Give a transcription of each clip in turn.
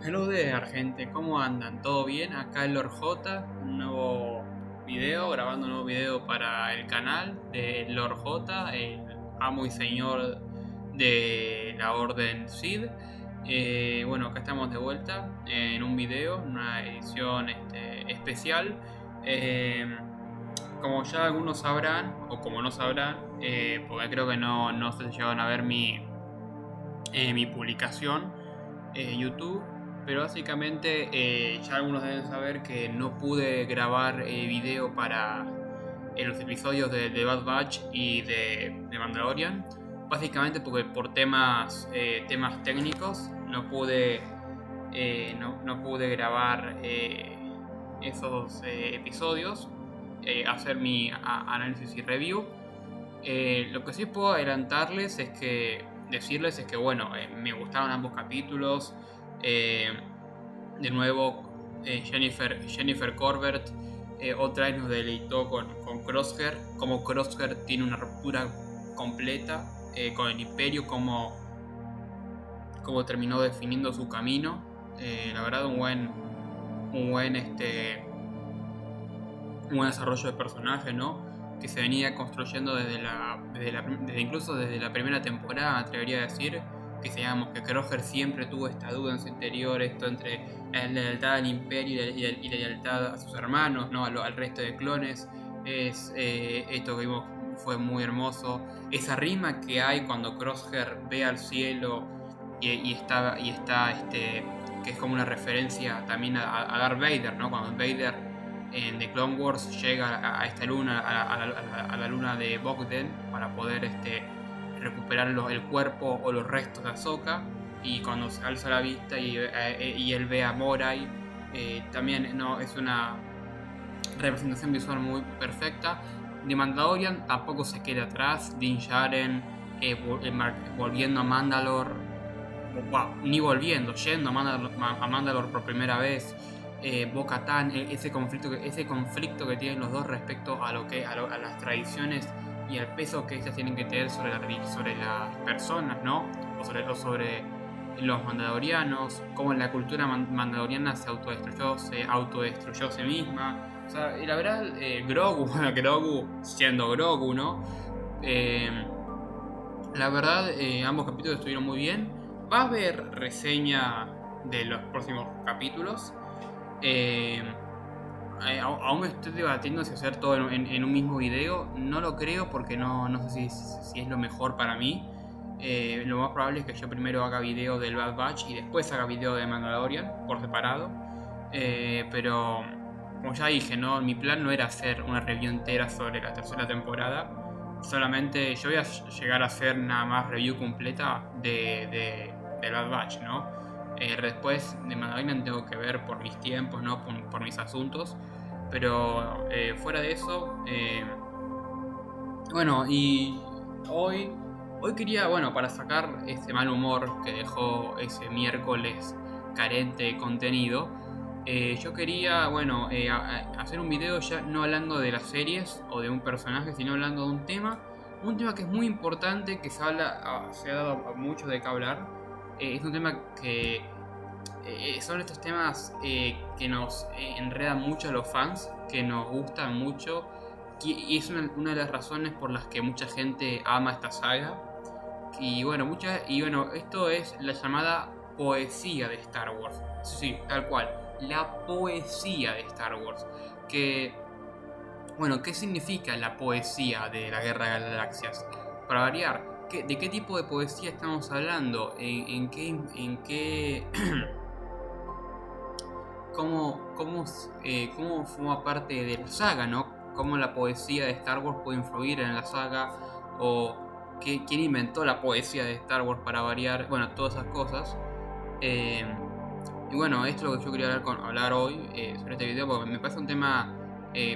Hello there, gente, ¿cómo andan? ¿Todo bien? Acá el Lord J, un nuevo video, grabando un nuevo video para el canal de Lord J, el amo y señor de la Orden Sid. Bueno, acá estamos de vuelta en un video, una edición especial. Eh, Como ya algunos sabrán, o como no sabrán, porque creo que no se llegaron a ver mi publicación YouTube, pero básicamente ya algunos deben saber que no pude grabar video para los episodios de Bad Batch y de Mandalorian, básicamente porque por temas técnicos no pude grabar esos episodios, hacer mi análisis y review. Lo que sí puedo decirles es que bueno, me gustaron ambos capítulos. Eh, de nuevo, Jennifer Corbett otra vez nos deleitó con Crosshair, como Crosshair tiene una ruptura completa con el Imperio, como terminó definiendo su camino. La verdad, un buen un buen desarrollo de personaje, ¿no? Que se venía construyendo incluso desde la primera temporada, me atrevería a decir, que sabíamos que Crosshair siempre tuvo esta duda en su interior, esto entre la lealtad al Imperio y la lealtad a sus hermanos, ¿no? Al resto de clones. Esto que vimos fue muy hermoso. Esa rima que hay cuando Crosshair ve al cielo que es como una referencia también a Darth Vader, ¿no? Cuando Vader en The Clone Wars llega a esta luna, a la luna de Bogden, para poder recuperar el cuerpo o los restos de Ahsoka, y cuando se alza la vista y él ve a Morai, también no es una representación visual muy perfecta. De Mandalorian tampoco se queda atrás. Din Djarin volviendo a Mandalore, yendo a Mandalore por primera vez. Bo-Katan, ese conflicto que tienen los dos respecto a las tradiciones y el peso que ellas tienen que tener sobre las personas, ¿no? O sobre los mandalorianos, cómo la cultura mandaloriana se autodestruyó a sí misma. O sea, y la verdad, Grogu siendo Grogu, ¿no? La verdad, ambos capítulos estuvieron muy bien. Va a haber reseña de los próximos capítulos. Aún me estoy debatiendo si hacer todo en un mismo video. No lo creo porque no sé si es lo mejor para mí. Lo más probable es que yo primero haga video del Bad Batch y después haga video de Mandalorian por separado. Pero como ya dije, ¿no? Mi plan no era hacer una review entera sobre la tercera temporada. Solamente yo voy a llegar a hacer nada más review completa de Bad Batch, ¿no? Después de Mandalorian tengo que ver por mis tiempos, ¿no? Por mis asuntos. Pero fuera de eso, bueno, y hoy quería, bueno, para sacar ese mal humor que dejó ese miércoles carente de contenido, yo quería, bueno, hacer un video ya no hablando de las series o de un personaje, sino hablando de un tema que es muy importante, que se ha dado mucho de qué hablar. Es un tema que son estos temas que nos enredan mucho a los fans, que nos gustan mucho, y es una de las razones por las que mucha gente ama esta saga. Y bueno, esto es la llamada poesía de Star Wars. Sí, tal cual, la poesía de Star Wars. Bueno, ¿qué significa la poesía de la Guerra de las Galaxias? Para variar, ¿de qué tipo de poesía estamos hablando? ¿En qué cómo forma parte de la saga, ¿no? Cómo la poesía de Star Wars puede influir en la saga, o quién inventó la poesía de Star Wars para variar, bueno, todas esas cosas. Y bueno, esto es lo que yo quería hablar hoy sobre este video, porque me parece un tema,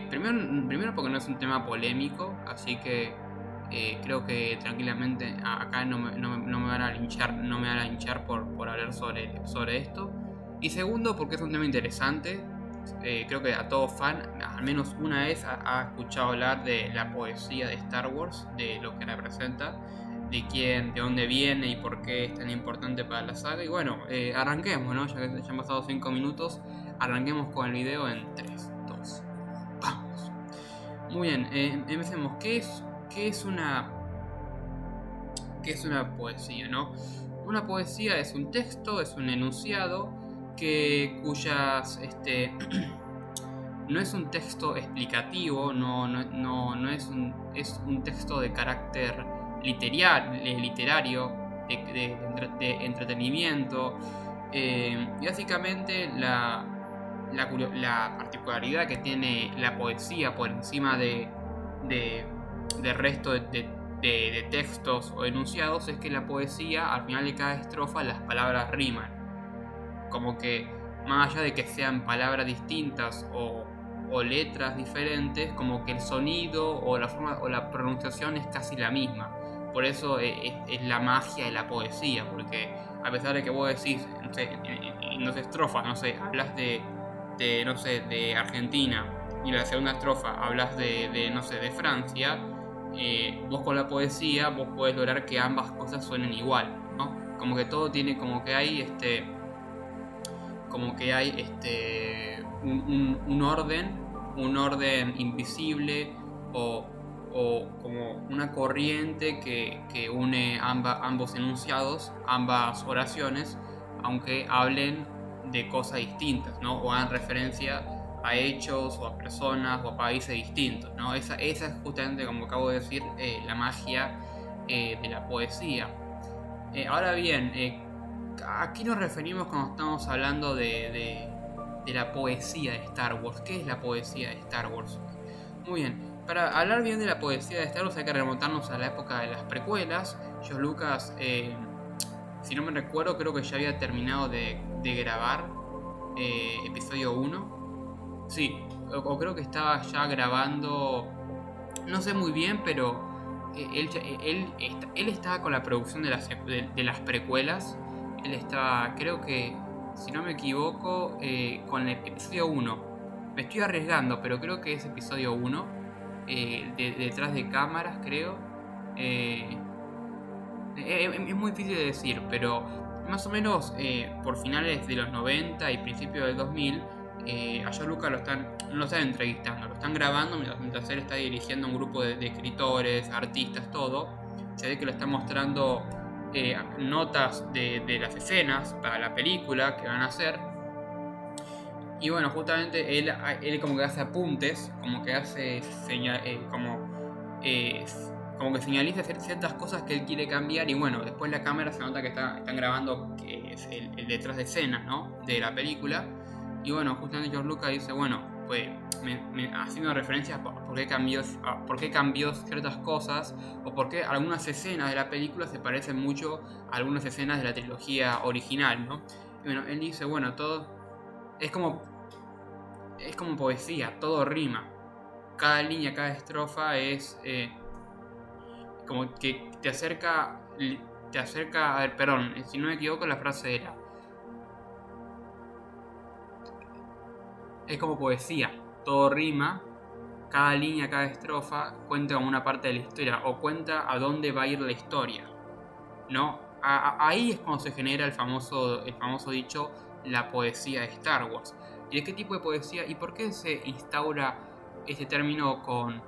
primero porque no es un tema polémico, así que creo que tranquilamente acá no me van a linchar por hablar sobre esto. Y segundo, porque es un tema interesante. Creo que a todo fan, al menos una vez, ha escuchado hablar de la poesía de Star Wars, de lo que representa. de dónde viene y por qué es tan importante para la saga. Y bueno, arranquemos, ¿no? Ya que ya han pasado 5 minutos, arranquemos con el video en 3, 2, vamos. Muy bien, empecemos. ¿Qué es una poesía, no? Una poesía es un texto, es un enunciado cuyas no es un texto explicativo, no es un texto de carácter literario, de entretenimiento. Y básicamente la particularidad que tiene la poesía por encima del resto de textos o enunciados es que la poesía, al final de cada estrofa, las palabras riman. Como que, más allá de que sean palabras distintas o letras diferentes, como que el sonido o la forma o la pronunciación es casi la misma. Por eso es la magia de la poesía, porque a pesar de que vos decís, no sé, en dos estrofas, no sé, hablas no sé, de Argentina, y en la segunda estrofa hablas no sé, de Francia, vos con la poesía vos podés lograr que ambas cosas suenen igual, ¿no? Como que todo tiene, como que hay un orden invisible o como una corriente que une ambos enunciados, ambas oraciones, aunque hablen de cosas distintas, ¿no? O hagan referencia a hechos o a personas o a países distintos, ¿no? Esa es justamente, como acabo de decir, la magia de la poesía. Ahora bien, ¿a qué nos referimos cuando estamos hablando de la poesía de Star Wars? ¿Qué es la poesía de Star Wars? Muy bien, para hablar bien de la poesía de Star Wars hay que remontarnos a la época de las precuelas. George Lucas, si no me recuerdo, creo que ya había terminado de grabar episodio 1. Sí, o creo que estaba ya grabando, no sé muy bien, pero él estaba con la producción de las precuelas. Él estaba, creo que, si no me equivoco, con el episodio 1. Me estoy arriesgando, pero creo que es episodio 1. Detrás de cámaras, creo. Es muy difícil de decir, pero más o menos por finales de los 90 y principios del 2000, a George Lucas no lo están entrevistando, lo están grabando mientras él está dirigiendo un grupo de escritores, artistas, todo. Se ve que lo están mostrando notas de las escenas para la película que van a hacer. Y bueno, justamente él como que hace apuntes, como que hace como que señaliza ciertas cosas que él quiere cambiar. Y bueno, después la cámara se nota que están grabando que es el detrás de escenas, ¿no? De la película. Y bueno, justamente George Lucas dice, bueno, pues haciendo referencias a por qué cambió ciertas cosas, o por qué algunas escenas de la película se parecen mucho a algunas escenas de la trilogía original, ¿no? Y bueno, él dice, bueno, todo es como poesía, todo rima. Cada línea, cada estrofa es como que te acerca, a ver, perdón, si no me equivoco la frase era, es como poesía, todo rima, cada línea, cada estrofa cuenta como una parte de la historia o cuenta a dónde va a ir la historia, ¿no? Ahí es cuando se genera el famoso dicho, la poesía de Star Wars. ¿Y de qué tipo de poesía? ¿Y por qué se instaura este término con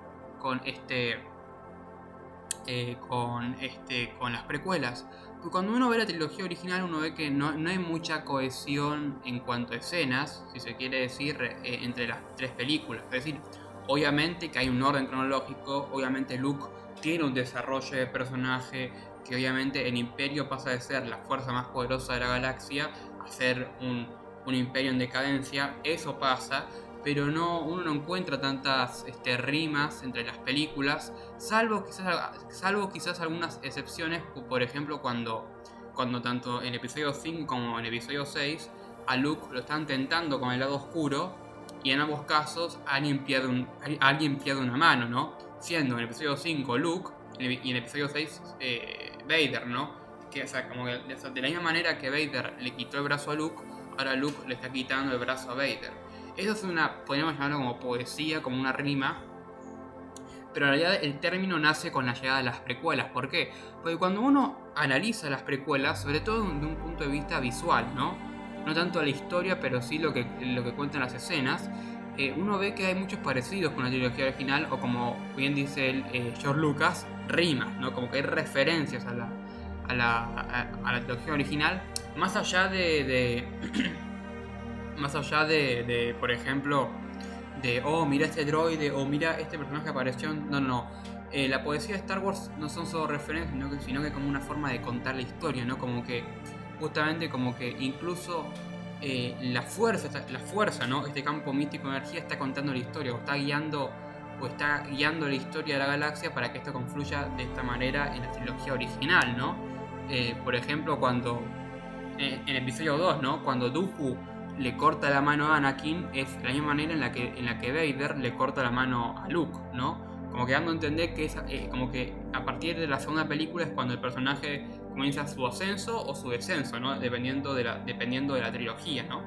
las precuelas? Porque cuando uno ve la trilogía original, uno ve que no hay mucha cohesión en cuanto a escenas, si se quiere decir, entre las tres películas. Es decir, obviamente que hay un orden cronológico, obviamente Luke tiene un desarrollo de personaje, que obviamente el Imperio pasa de ser la fuerza más poderosa de la galaxia a ser un imperio en decadencia. Eso pasa, pero uno no encuentra tantas rimas entre las películas, salvo quizás algunas excepciones, por ejemplo cuando tanto en episodio 5 como en episodio 6 a Luke lo están tentando con el lado oscuro, y en ambos casos alguien pierde una mano, ¿no? Siendo en el episodio 5 Luke y en el episodio 6 Vader, ¿no? Que, o sea, como que de la misma manera que Vader le quitó el brazo a Luke, ahora Luke le está quitando el brazo a Vader. Eso es podríamos llamarlo como poesía, como una rima. pero en realidad el término nace con la llegada de las precuelas. ¿Por qué? Porque cuando uno analiza las precuelas, sobre todo de un punto de vista visual, ¿no? No tanto la historia, pero sí lo que cuentan las escenas, uno ve que hay muchos parecidos con la trilogía original, o como bien dice George Lucas, rimas, ¿no? Como que hay referencias a la trilogía original, más allá más allá de, por ejemplo, de, oh, mira este droide, o mira este personaje apareció. No. La poesía de Star Wars no son solo referencias, sino que como una forma de contar la historia, ¿no? Como que, justamente, como que incluso la fuerza, ¿no? Este campo místico de energía está contando la historia, o está guiando la historia de la galaxia para que esto confluya de esta manera en la trilogía original, ¿no? Por ejemplo, cuando en episodio 2, ¿no? Cuando Dooku le corta la mano a Anakin, es la misma manera en la que Vader le corta la mano a Luke, ¿no? Como que dando a entender que como que a partir de la segunda película es cuando el personaje comienza su ascenso o su descenso, ¿no? Dependiendo de la trilogía, ¿no?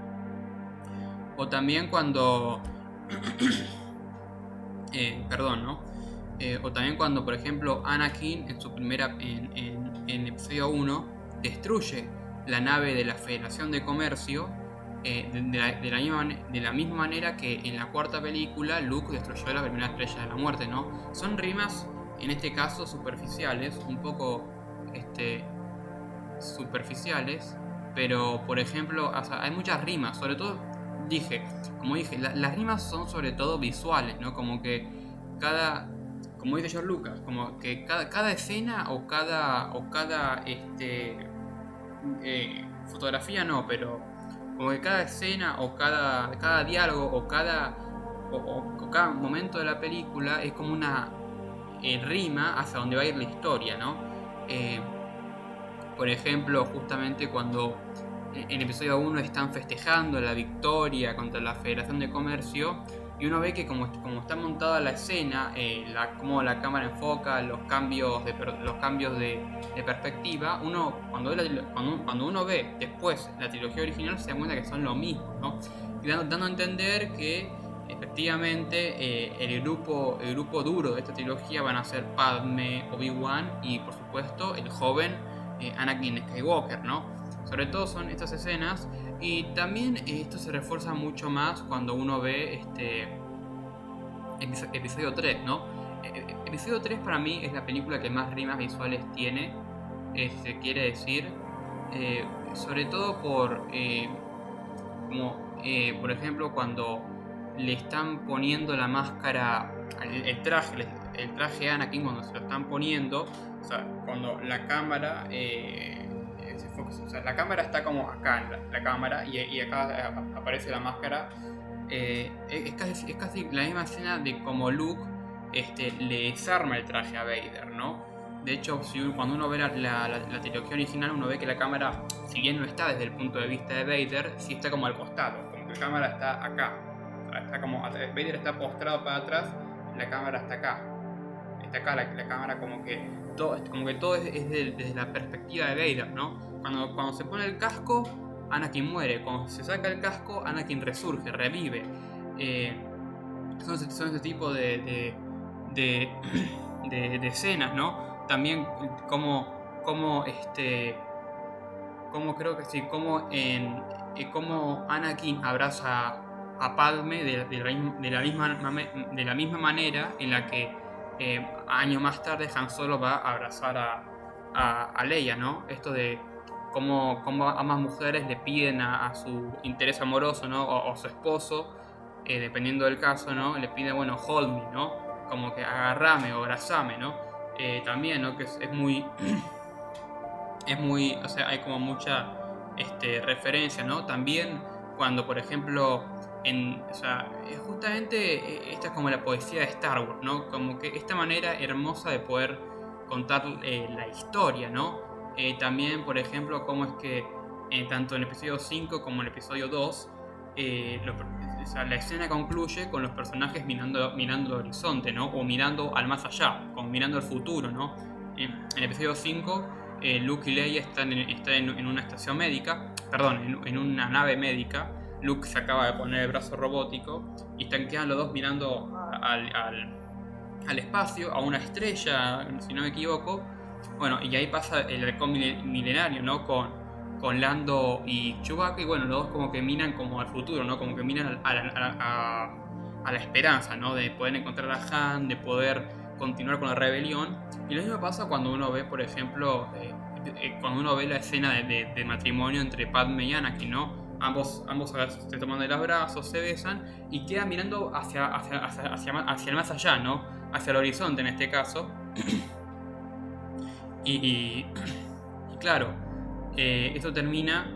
O también cuando perdón, ¿no? O también cuando, por ejemplo, Anakin en su primera en episodio 1 destruye la nave de la Federación de Comercio, de la misma manera que en la cuarta película Luke destruyó la primera estrella de la muerte, ¿no? Son rimas, en este caso superficiales, un poco superficiales, pero por ejemplo, o sea, hay muchas rimas, sobre todo, como dije, las rimas son sobre todo visuales, ¿no? Como que como dice George Lucas, como que cada escena o cada fotografía no, pero como que cada escena o cada diálogo o cada momento de la película es como una rima hacia donde va a ir la historia, ¿no? Por ejemplo, justamente cuando en el episodio 1 están festejando la victoria contra la Federación de Comercio, y uno ve que como está montada la escena, como la cámara enfoca, los cambios de perspectiva, cuando uno ve después la trilogía original se da cuenta que son lo mismo, ¿no? Y dando a entender que efectivamente el grupo duro de esta trilogía van a ser Padme, Obi-Wan y por supuesto el joven Anakin Skywalker, ¿no? Sobre todo son estas escenas, y también esto se refuerza mucho más cuando uno ve episodio 3, ¿no? Episodio 3 para mí es la película que más rimas visuales tiene, quiere decir, sobre todo por ejemplo, cuando le están poniendo la máscara, el traje a Anakin, cuando se lo están poniendo, o sea, cuando la cámara o sea, la cámara está como acá en la cámara, y acá aparece la máscara. Es casi la misma escena de como Luke le desarma el traje a Vader, ¿no? De hecho, cuando uno ve la trilogía original, uno ve que la cámara, si bien no está desde el punto de vista de Vader, sí está como al costado, como que la cámara está acá. O sea, está como Vader está postrado para atrás, la cámara está acá. Está acá la cámara, como que todo es desde la perspectiva de Vader, ¿no? Cuando se pone el casco, Anakin muere. Cuando se saca el casco, Anakin resurge, revive. Son ese tipo de escenas, ¿no? También como creo que sí, como Anakin abraza a Padme de la misma manera en la que años más tarde Han Solo va a abrazar a Leia, ¿no? Esto de cómo ambas mujeres le piden a su interés amoroso, ¿no? O a su esposo, dependiendo del caso, ¿no? Le piden, bueno, hold me, ¿no? Como que agarrame o abrazame, ¿no? También, ¿no? Que es muy o sea, hay como mucha referencia, ¿no? También cuando, por ejemplo, o sea, justamente esta es como la poesía de Star Wars, ¿no? Como que esta manera hermosa de poder contar la historia, ¿no? También, por ejemplo, cómo es que tanto en el episodio 5 como en el episodio 2, o sea, la escena concluye con los personajes mirando el horizonte, ¿no? O mirando al más allá, como mirando al futuro, ¿no? En el episodio 5, Luke y Leia están en una estación médica, perdón, en una nave médica. Luke se acaba de poner el brazo robótico y quedan los dos mirando al espacio, a una estrella, si no me equivoco. Bueno, y ahí pasa el halcón milenario, ¿no? Con Lando y Chewbacca, y bueno, los dos como que miran como al futuro, ¿no? Como que miran a la esperanza, ¿no? De poder encontrar a Han, de poder continuar con la rebelión. Y lo mismo pasa cuando uno ve, por ejemplo, cuando uno ve la escena de matrimonio entre Padme y Anakin, ¿no? Ambos se toman de los brazos, se besan y quedan mirando hacia el más allá, ¿no? Hacia el horizonte en este caso. Y claro, esto termina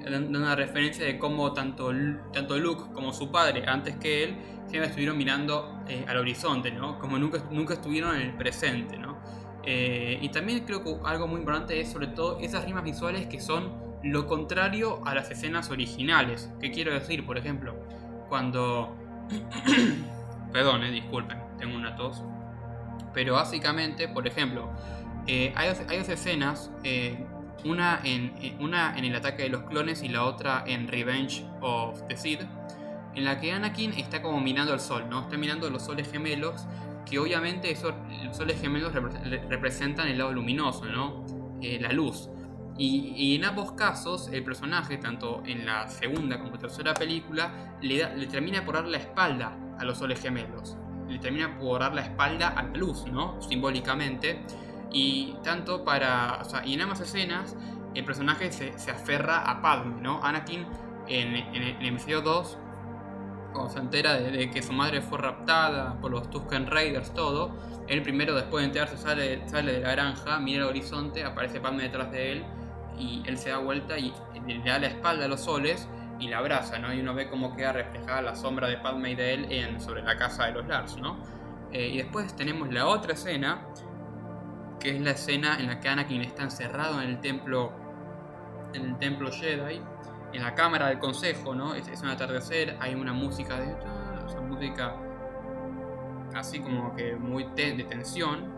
dando una referencia de cómo tanto Luke como su padre, antes que él, siempre estuvieron mirando al horizonte, ¿no? Como nunca estuvieron en el presente, ¿no? Y también creo que algo muy importante es sobre todo esas rimas visuales que son lo contrario a las escenas originales. ¿Qué quiero decir? Por ejemplo, cuando... Perdón, disculpen, tengo una tos. Pero básicamente, por ejemplo, hay dos escenas, una en el ataque de los clones y la otra en Revenge of the Sith, en la que Anakin está como mirando el sol, ¿no? Está mirando los soles gemelos, que obviamente los soles gemelos representan el lado luminoso, ¿no? La luz. Y en ambos casos, el personaje, tanto en la segunda como tercera película, le termina por dar la espalda a los soles gemelos. Le termina por dar la espalda a la luz, ¿no? Simbólicamente. Y tanto para... O sea, y en ambas escenas, el personaje se aferra a Padme, ¿no? Anakin en el episodio 2, cuando se entera de que su madre fue raptada por los Tusken Raiders, todo, él primero, después de enterarse, sale de la granja, mira el horizonte, aparece Padme detrás de él, y él se da vuelta y le da la espalda a los soles y la abraza, ¿no? Y uno ve cómo queda reflejada la sombra de Padme y de él sobre la casa de los Lars, ¿no? Y después tenemos la otra escena, que es la escena en la que Anakin está encerrado en el templo Jedi, en la cámara del consejo, ¿no? Es un atardecer, hay una música música así como que muy de tensión,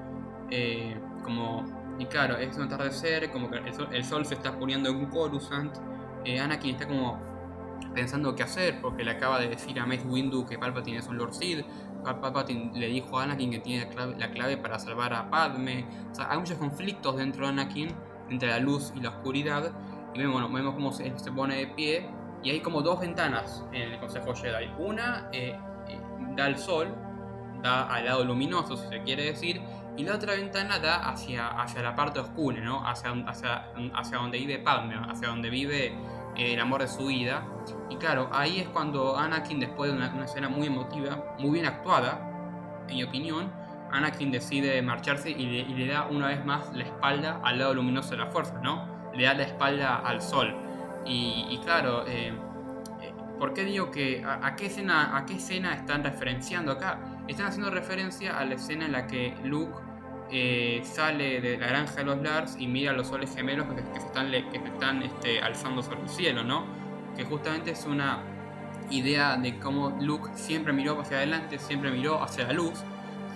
y claro, es un atardecer, como que el sol se está poniendo en Coruscant. Anakin está como pensando qué hacer, porque le acaba de decir a Mace Windu que Palpatine es un Lord Sith. Palpatine le dijo a Anakin que tiene la clave para salvar a Padme. O sea, hay muchos conflictos dentro de Anakin, entre la luz y la oscuridad. Y vemos cómo se pone de pie. Y hay como dos ventanas en el Consejo Jedi. Una da al sol, da al lado luminoso, si se quiere decir. Y la otra ventana da hacia la parte oscura, ¿no? Hacia donde vive Padme, hacia donde vive el amor de su vida. Y claro, ahí es cuando Anakin, después de una escena muy emotiva, muy bien actuada, en mi opinión, Anakin decide marcharse y le da una vez más la espalda al lado luminoso de la fuerza, ¿no? Le da la espalda al sol. Y claro, ¿por qué digo que a qué escena están referenciando acá? Están haciendo referencia a la escena en la que Luke sale de la granja de los Lars y mira los soles gemelos que se están alzando sobre el cielo, ¿no? Que justamente es una idea de cómo Luke siempre miró hacia adelante, siempre miró hacia la luz,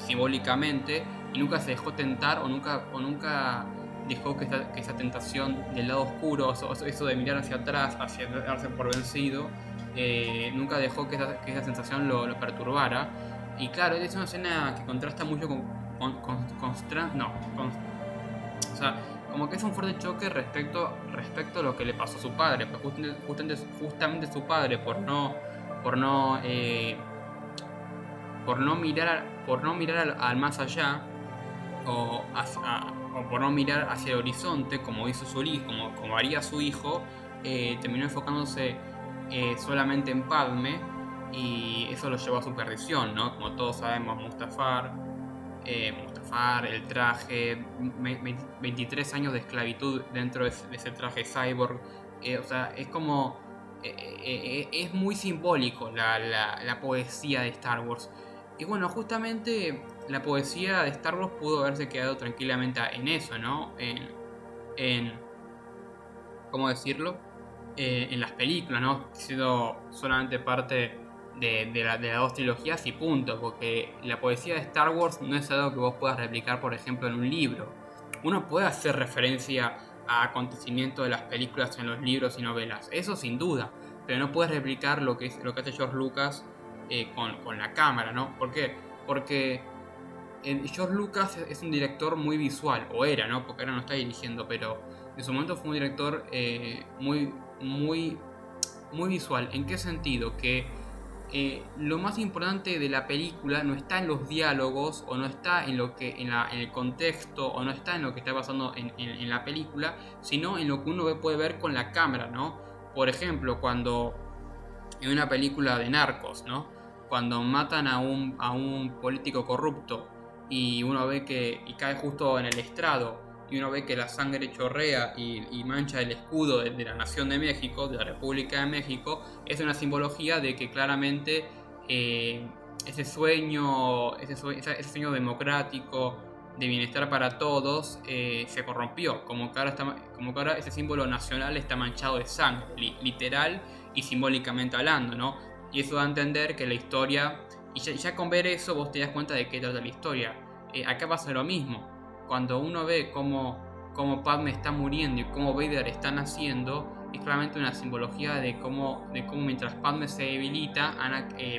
simbólicamente, y nunca se dejó tentar o nunca dejó que esa tentación del lado oscuro, eso de mirar hacia atrás, hacia darse por vencido, nunca dejó que esa sensación lo perturbara. Y claro, es una escena que contrasta mucho o sea, como que es un fuerte choque respecto a lo que le pasó a su padre, pues justamente su padre por no mirar al más allá, o por no mirar hacia el horizonte como hizo su hijo, como haría su hijo, terminó enfocándose solamente en Padme, y eso lo llevó a su perdición, ¿no? Como todos sabemos, Mustafar, el traje, 23 años de esclavitud dentro de ese traje cyborg. O sea, es como... es muy simbólico la poesía de Star Wars. Y bueno, justamente la poesía de Star Wars pudo haberse quedado tranquilamente en eso, ¿no? ¿Cómo decirlo? En las películas, ¿no? Siendo solamente parte de las dos trilogías y punto, porque la poesía de Star Wars no es algo que vos puedas replicar, por ejemplo, en un libro. Uno puede hacer referencia a acontecimientos de las películas en los libros y novelas, eso sin duda, pero no puedes replicar lo que hace George Lucas con la cámara, ¿no? ¿Por qué? Porque George Lucas es un director muy visual, o era, ¿no? Porque ahora no está dirigiendo, pero en su momento fue un director muy, muy, muy visual. ¿En qué sentido? Que lo más importante de la película no está en los diálogos, o no está en lo que en el contexto, o no está en lo que está pasando en la película, sino en lo que uno puede ver con la cámara, ¿no? Por ejemplo, cuando en una película de narcos, ¿no? Cuando matan a un político corrupto y uno ve que y cae justo en el estrado y uno ve que la sangre chorrea y mancha el escudo de la Nación de México, de la República de México, es una simbología de que claramente ese sueño democrático de bienestar para todos se corrompió, como que ahora ese símbolo nacional está manchado de sangre, literal y simbólicamente hablando, ¿no? Y eso da a entender que la historia, y ya con ver eso vos te das cuenta de qué trata la historia. Acá pasa lo mismo. Cuando uno ve cómo Padme está muriendo y cómo Vader está naciendo, es claramente una simbología de cómo mientras Padme se debilita,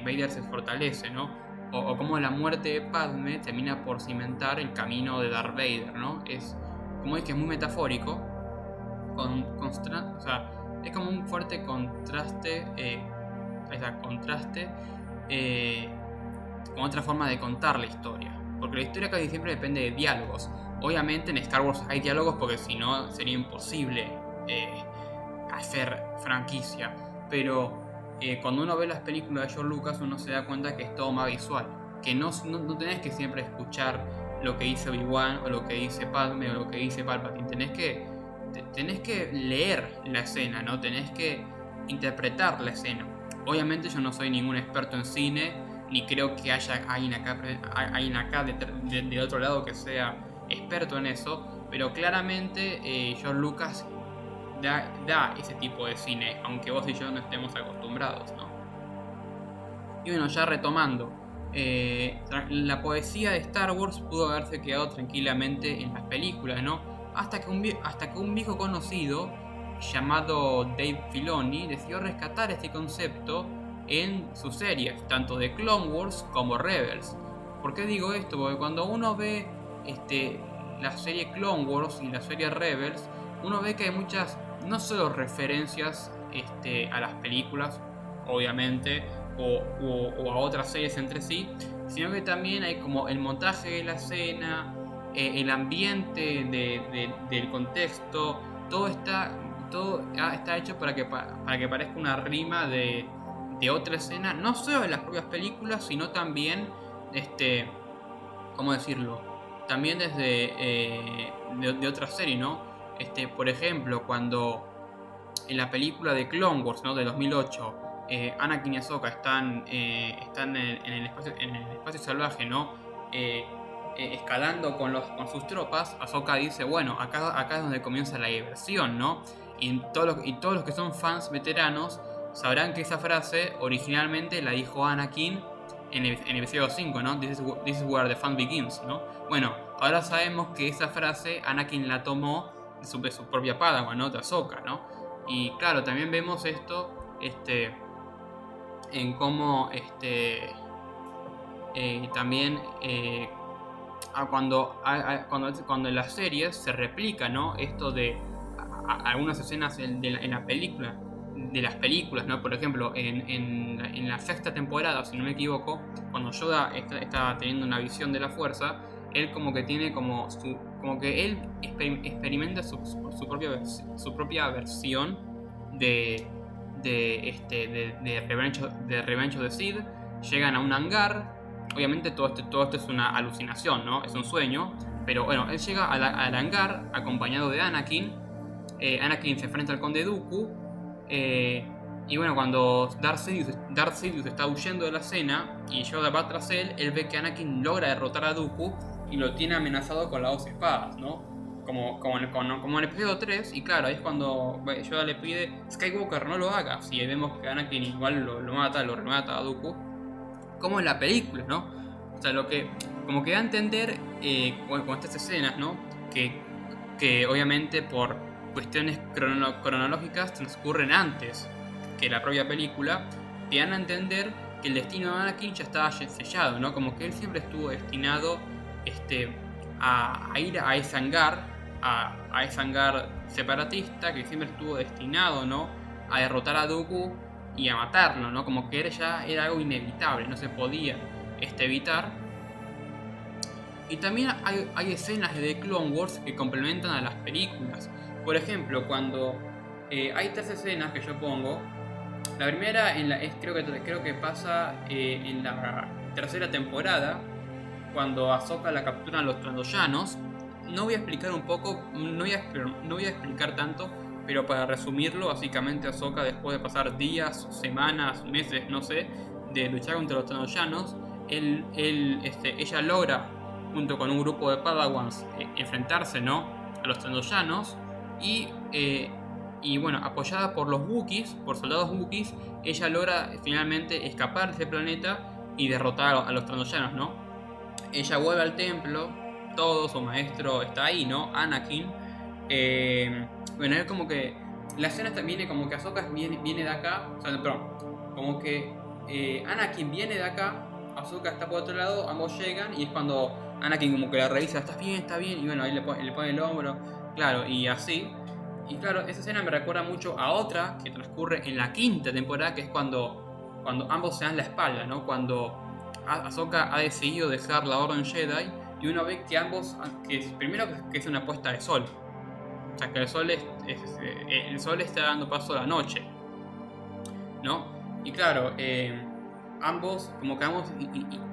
Vader se fortalece, ¿no? O cómo la muerte de Padme termina por cimentar el camino de Darth Vader, ¿no? Es como es que es muy metafórico, o sea, es como un fuerte contraste, con otra forma de contar la historia. Porque la historia casi siempre depende de diálogos. Obviamente en Star Wars hay diálogos porque si no sería imposible hacer franquicia. Pero cuando uno ve las películas de George Lucas uno se da cuenta que es todo más visual. Que no tenés que siempre escuchar lo que dice Obi-Wan o lo que dice Padme o lo que dice Palpatine. Tenés que leer la escena, ¿no? Tenés que interpretar la escena. Obviamente yo no soy ningún experto en cine, ni creo que haya alguien acá de otro lado que sea experto en eso, pero claramente George Lucas da ese tipo de cine, aunque vos y yo no estemos acostumbrados, ¿no? Y bueno, ya retomando, la poesía de Star Wars pudo haberse quedado tranquilamente en las películas, ¿no? Hasta que un viejo conocido llamado Dave Filoni decidió rescatar este concepto en sus series, tanto de Clone Wars como Rebels. ¿Por qué digo esto? Porque cuando uno ve la serie Clone Wars y la serie Rebels, uno ve que hay muchas, no solo referencias a las películas, obviamente, o a otras series entre sí, sino que también hay como el montaje de la escena, el ambiente del contexto, todo está hecho para que parezca una rima de otra escena, no solo de las propias películas, sino también, ¿cómo decirlo? También desde de otra serie, ¿no? Por ejemplo, cuando en la película de Clone Wars, ¿no? De 2008, Anakin y Ahsoka están en el espacio salvaje, ¿no? Escalando con sus tropas, Ahsoka dice, bueno, acá es donde comienza la diversión, ¿no? Y todos los que son fans veteranos sabrán que esa frase originalmente la dijo Anakin en el episodio 5, ¿no? This is where the fun begins, ¿no? Bueno, ahora sabemos que esa frase Anakin la tomó de su propia Padawan, ¿no? De Ahsoka, ¿no? Y claro, también vemos esto en cómo también cuando en las series se replica, ¿no? Esto de algunas escenas en la película, de las películas, ¿no? Por ejemplo, en la sexta temporada, si no me equivoco, cuando Yoda está teniendo una visión de la fuerza, él como que tiene como que él experimenta su propia versión de Revenge of the Sith. Llegan a un hangar. Obviamente todo esto es una alucinación, ¿no? Es un sueño. Pero bueno, él llega al hangar acompañado de Anakin. Anakin se enfrenta al Conde Dooku. Y bueno, cuando Darth Sidious está huyendo de la escena y Yoda va tras él ve que Anakin logra derrotar a Dooku y lo tiene amenazado con las dos espadas, ¿no? Como en el episodio 3, y claro, ahí es cuando Yoda le pide, Skywalker, no lo hagas, y ahí vemos que Anakin igual lo remata a Dooku, como en la película, ¿no? O sea, como que da a entender con estas escenas, ¿no? Que obviamente por cuestiones cronológicas transcurren antes que la propia película, te dan a entender que el destino de Anakin ya estaba sellado, ¿no? Como que él siempre estuvo destinado a ir a ese hangar, a ese hangar separatista que siempre estuvo destinado, ¿no?, a derrotar a Dooku y a matarlo, ¿no? Como que ya era algo inevitable, no se podía evitar. Y también hay escenas de The Clone Wars que complementan a las películas. Por ejemplo, cuando hay 3 escenas que yo pongo. La primera creo que pasa en la tercera temporada, cuando Ahsoka la capturan los Trandoyanos. No voy a explicar un poco, no voy a explicar tanto, pero para resumirlo, básicamente Ahsoka, después de pasar días, semanas, meses, no sé, de luchar contra los Trandoyanos, ella logra, junto con un grupo de Padawans, enfrentarse, ¿no?, a los Trandoyanos y bueno, apoyada por los Wookiees, por soldados Wookiees, ella logra finalmente escapar de ese planeta y derrotar a los Trandoyanos, ¿no? Ella vuelve al templo, todo su maestro está ahí, ¿no? Anakin. Bueno, es como que la escena viene como que Ahsoka viene de acá, o sea, perdón, como que Anakin viene de acá, Ahsoka está por otro lado, ambos llegan y es cuando Anakin como que la revisa, ¿estás bien? ¿Está bien? Y bueno, ahí le pone el hombro, claro, y así. Y claro, esa escena me recuerda mucho a otra que transcurre en la 5ª temporada, que es cuando ambos se dan la espalda, ¿no? Cuando Ahsoka ha decidido dejar la Orden Jedi y uno ve que ambos, primero que es una puesta de sol, o sea que el sol está dando paso a la noche, ¿no? Y claro, ambos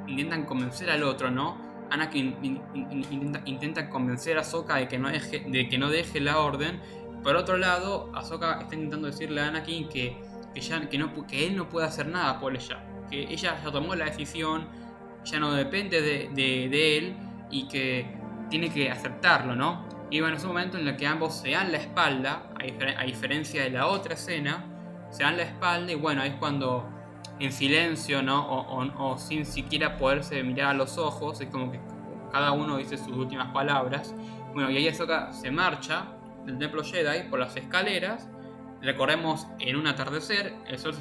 intentan convencer al otro, ¿no? Anakin intenta convencer a Ahsoka de que no deje la orden. Por otro lado, Ahsoka está intentando decirle a Anakin que él no puede hacer nada por ella, que ella ya tomó la decisión, ya no depende de él y que tiene que aceptarlo, ¿no? Y bueno, es un momento en el que ambos se dan la espalda, a diferencia de la otra escena, se dan la espalda y bueno, ahí es cuando en silencio, ¿no? O sin siquiera poderse mirar a los ojos, es como que cada uno dice sus últimas palabras. Bueno, y ahí Ahsoka se marcha del templo Jedi por las escaleras. Recorremos en un atardecer, el sol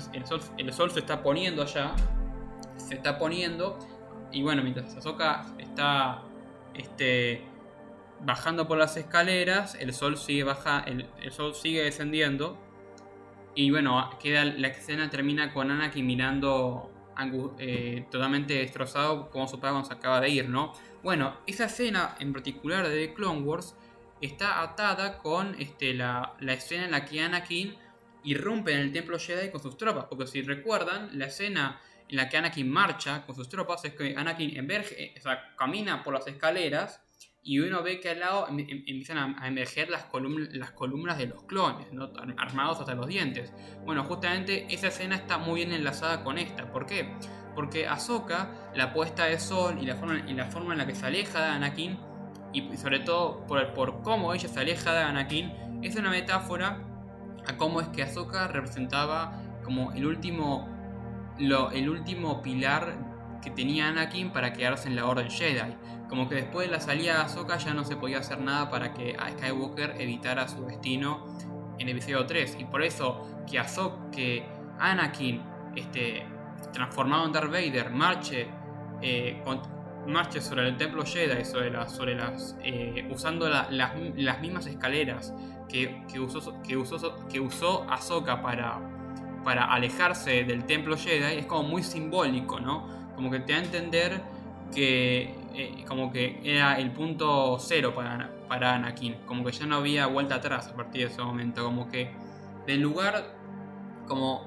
se está poniendo allá, y bueno, mientras Ahsoka está bajando por las escaleras, el sol sigue descendiendo. Y bueno, la escena termina con Anakin mirando totalmente destrozado como su padre cuando se acaba de ir, ¿no? Bueno, esa escena en particular de The Clone Wars está atada con la escena en la que Anakin irrumpe en el templo Jedi con sus tropas. Porque si recuerdan, la escena en la que Anakin marcha con sus tropas es que Anakin camina por las escaleras y uno ve que al lado empiezan a emerger las columnas de los clones, ¿no?, armados hasta los dientes. Bueno, justamente esa escena está muy bien enlazada con esta. ¿Por qué? Porque Ahsoka, la puesta de sol y la forma en la que se aleja de Anakin, y sobre todo por cómo ella se aleja de Anakin, es una metáfora a cómo es que Ahsoka representaba como el último pilar que tenía Anakin para quedarse en la Orden Jedi. Como que después de la salida de Ahsoka ya no se podía hacer nada para que Skywalker evitara su destino en el episodio 3. Y por eso que Anakin, transformado en Darth Vader, marche sobre el templo Jedi, usando las mismas escaleras que usó Ahsoka para alejarse del templo Jedi, es como muy simbólico, ¿no? Como que te da a entender que como que era el punto cero para Anakin, como que ya no había vuelta atrás a partir de ese momento, como que del lugar, como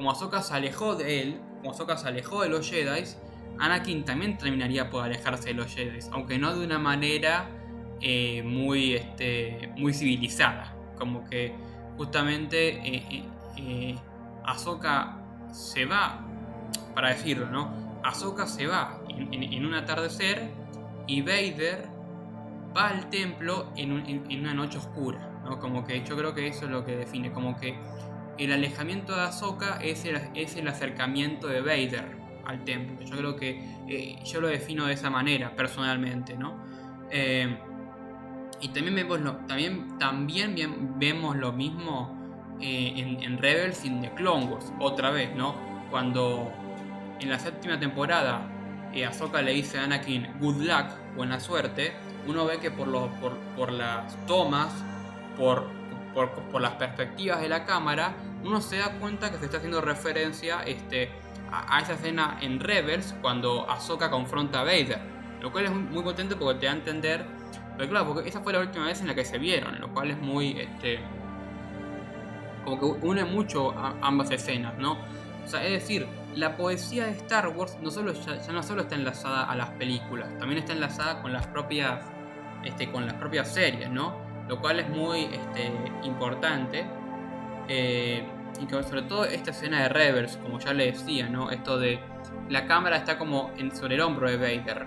Ahsoka se alejó de él, como Ahsoka se alejó de los Jedi, Anakin también terminaría por alejarse de los Jedi, aunque no de una manera muy civilizada. Como que justamente Ahsoka se va, para decirlo, ¿no? Ahsoka se va en un atardecer y Vader va al templo en una noche oscura, ¿no? Como que yo creo que eso es lo que define, como que el alejamiento de Ahsoka es el acercamiento de Vader al templo. Yo creo que yo lo defino de esa manera personalmente, ¿no? Y también vemos lo mismo en Rebels y en The Clone Wars, otra vez, ¿no? Cuando en la 7ª temporada Ahsoka le dice a Anakin good luck, buena suerte, uno ve que por las tomas, por las perspectivas de la cámara, uno se da cuenta que se está haciendo referencia a esa escena en Rebels cuando Ahsoka confronta a Vader, lo cual es muy potente porque te da a entender, pero claro, porque esa fue la última vez en la que se vieron, lo cual es muy como que une mucho ambas escenas, ¿no? O sea, es decir, la poesía de Star Wars ya no solo está enlazada a las películas, también está enlazada con las propias series, ¿no? Lo cual es muy importante. Y que sobre todo esta escena de Rebels, como ya le decía, ¿no? Esto de la cámara está como sobre el hombro de Vader.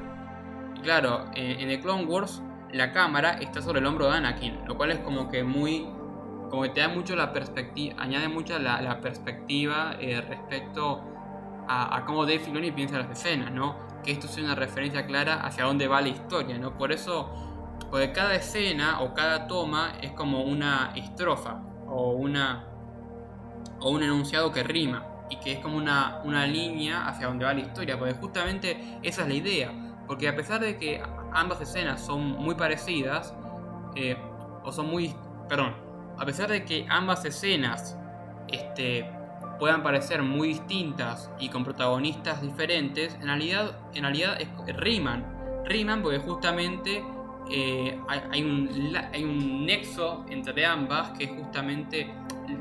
Y claro, en The Clone Wars la cámara está sobre el hombro de Anakin, lo cual es como que te da mucho la perspectiva, añade mucho la perspectiva respecto a cómo Dave Filoni piensa las escenas, ¿no? Que esto es una referencia clara hacia dónde va la historia, ¿no? Por eso, porque cada escena o cada toma es como una estrofa o un enunciado que rima y que es como una línea hacia donde va la historia, porque justamente esa es la idea, porque a pesar de que ambas escenas son muy parecidas, a pesar de que ambas escenas puedan parecer muy distintas y con protagonistas diferentes, en realidad riman porque justamente hay un nexo entre ambas, que es justamente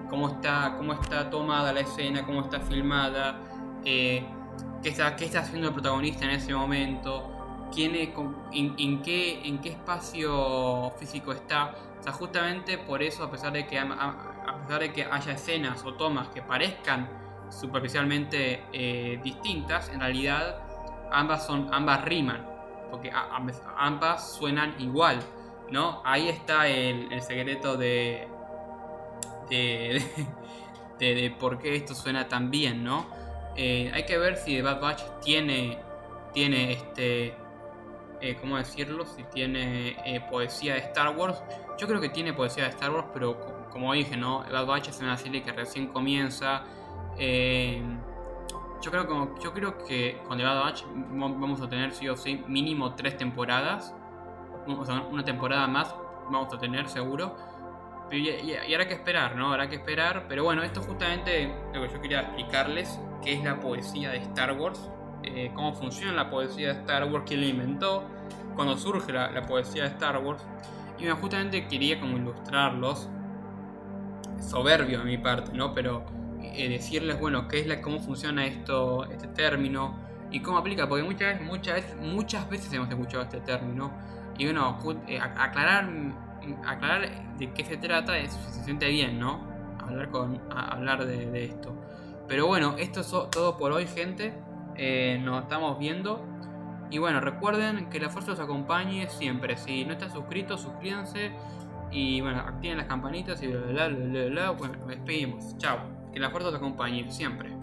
cómo está tomada la escena, cómo está filmada, qué está haciendo el protagonista en ese momento, en qué espacio físico está. O sea, justamente por eso, a pesar de que haya escenas o tomas que parezcan superficialmente distintas, en realidad ambas riman, porque ambas suenan igual, ¿no? Ahí está el secreto de por qué esto suena tan bien, ¿no? Hay que ver si The Bad Batch tiene ¿cómo decirlo? Si tiene poesía de Star Wars. Yo creo que tiene poesía de Star Wars, pero como dije, ¿no? Bad Batch es una serie que recién comienza. Yo creo que con The Bad Batch vamos a tener sí o sí mínimo 3 temporadas. O sea, una temporada más vamos a tener seguro. Y habrá que esperar, ¿no? Habrá que esperar. Pero bueno, esto es justamente lo que yo quería explicarles, qué es la poesía de Star Wars. Cómo funciona la poesía de Star Wars, quién la inventó, cuando surge la poesía de Star Wars. Y bueno, justamente quería como ilustrarlos, soberbio de mi parte, ¿no? Pero decirles, bueno, cómo funciona este término y cómo aplica, porque muchas veces hemos escuchado este término. Y bueno, aclarar de qué se trata, se siente bien, ¿no? Hablar de esto. Pero bueno, esto es todo por hoy, gente. Nos estamos viendo. Y bueno, recuerden que la fuerza os acompañe siempre. Si no están suscritos, suscríbanse. Y bueno, activen las campanitas y bla bla bla bla bla. Bueno, nos despedimos. Chao. Que la fuerza os acompañe siempre.